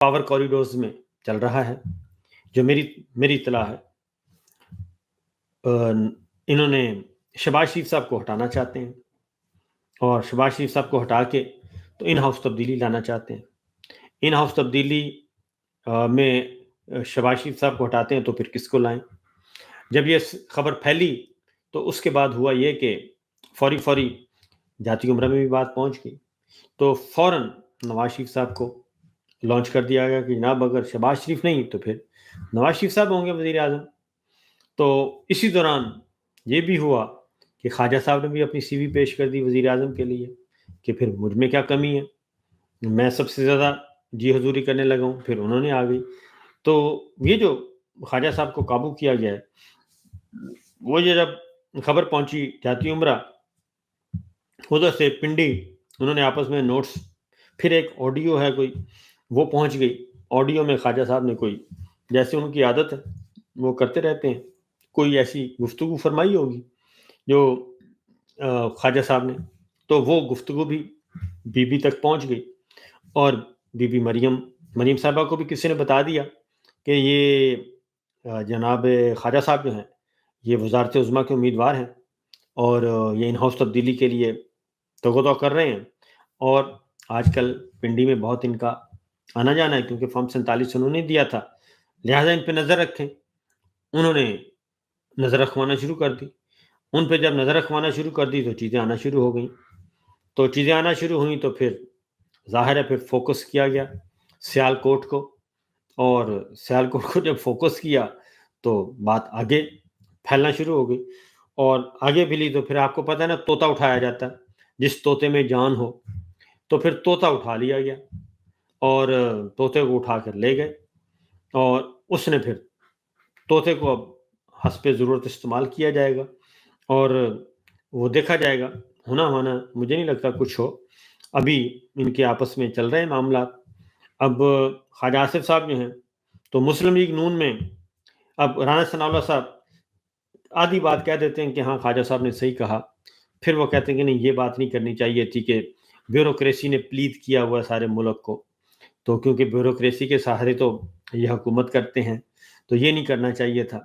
Power corridors میں چل رہا ہے، جو میری اطلاع ہے انہوں نے شہباز شریف صاحب کو ہٹانا چاہتے ہیں، اور شہباز شریف صاحب کو ہٹا کے تو ان ہاؤس تبدیلی لانا چاہتے ہیں۔ ان ہاؤس تبدیلی میں شہباز شریف صاحب کو ہٹاتے ہیں تو پھر کس کو لائیں؟ جب یہ خبر پھیلی تو اس کے بعد ہوا یہ کہ فوری جاتی عمرہ میں بھی بات پہنچ گئی، تو فوراً نواز شریف صاحب کو لانچ کر دیا گیا کہ جناب اگر شہباز شریف نہیں تو پھر نواز شریف صاحب ہوں گے وزیر اعظم۔ تو اسی دوران یہ بھی ہوا کہ خواجہ صاحب نے بھی اپنی سی وی پیش کر دی وزیر اعظم کے لیے کہ پھر مجھ میں کیا کمی ہے، میں سب سے زیادہ جی حضوری کرنے لگا ہوں، پھر انہوں نے آ گئی۔ تو یہ جو خواجہ صاحب کو قابو کیا گیا ہے، وہ یہ جب خبر پہنچی جاتی عمرہ ادھر سے پنڈی، انہوں نے آپس میں نوٹس، پھر ایک آڈیو ہے کوئی وہ پہنچ گئی، آڈیو میں خواجہ صاحب نے کوئی جیسے ان کی عادت ہے وہ کرتے رہتے ہیں، کوئی ایسی گفتگو فرمائی ہوگی جو خواجہ صاحب نے، تو وہ گفتگو بھی بی بی تک پہنچ گئی، اور بی بی مریم صاحبہ کو بھی کسی نے بتا دیا کہ یہ جناب خواجہ صاحب جو ہیں یہ وزارت عظمیٰ کے امیدوار ہیں، اور یہ ان ہاؤس تبدیلی کے لیے تو کر رہے ہیں، اور آج کل پنڈی میں بہت ان کا آنا جانا ہے کیونکہ فارم 47 انہوں نے دیا تھا، لہٰذا ان پہ نظر رکھیں۔ انہوں نے نظر رکھوانا شروع کر دی، ان پہ جب نظر رکھوانا شروع کر دی تو چیزیں آنا شروع ہو گئیں، تو چیزیں آنا شروع ہوئیں تو پھر ظاہر ہے پھر فوکس کیا گیا سیالکوٹ کو، اور سیالکوٹ کو جب فوکس کیا تو بات آگے پھیلنا شروع ہو گئی، اور آگے پھیلی تو پھر آپ کو پتہ ہے نا طوطا اٹھایا جاتا ہے، جس طوطے میں جان ہو تو پھر طوطا اٹھا لیا گیا، اور طوطے کو اٹھا کر لے گئے، اور اس نے پھر طوطے کو اب حسب ضرورت استعمال کیا جائے گا، اور وہ دیکھا جائے گا، ہونا مجھے نہیں لگتا کچھ ہو، ابھی ان کے آپس میں چل رہے ہیں معاملات۔ اب خواجہ آصف صاحب جو ہیں تو مسلم لیگ نون میں اب رانا ثناء اللہ صاحب آدھی بات کہہ دیتے ہیں کہ ہاں خواجہ صاحب نے صحیح کہا، پھر وہ کہتے ہیں کہ نہیں یہ بات نہیں کرنی چاہیے تھی کہ بیوروکریسی نے پلیت کیا ہوا سارے ملک کو، تو کیونکہ بیوروکریسی کے سہارے تو یہ حکومت کرتے ہیں تو یہ نہیں کرنا چاہیے تھا۔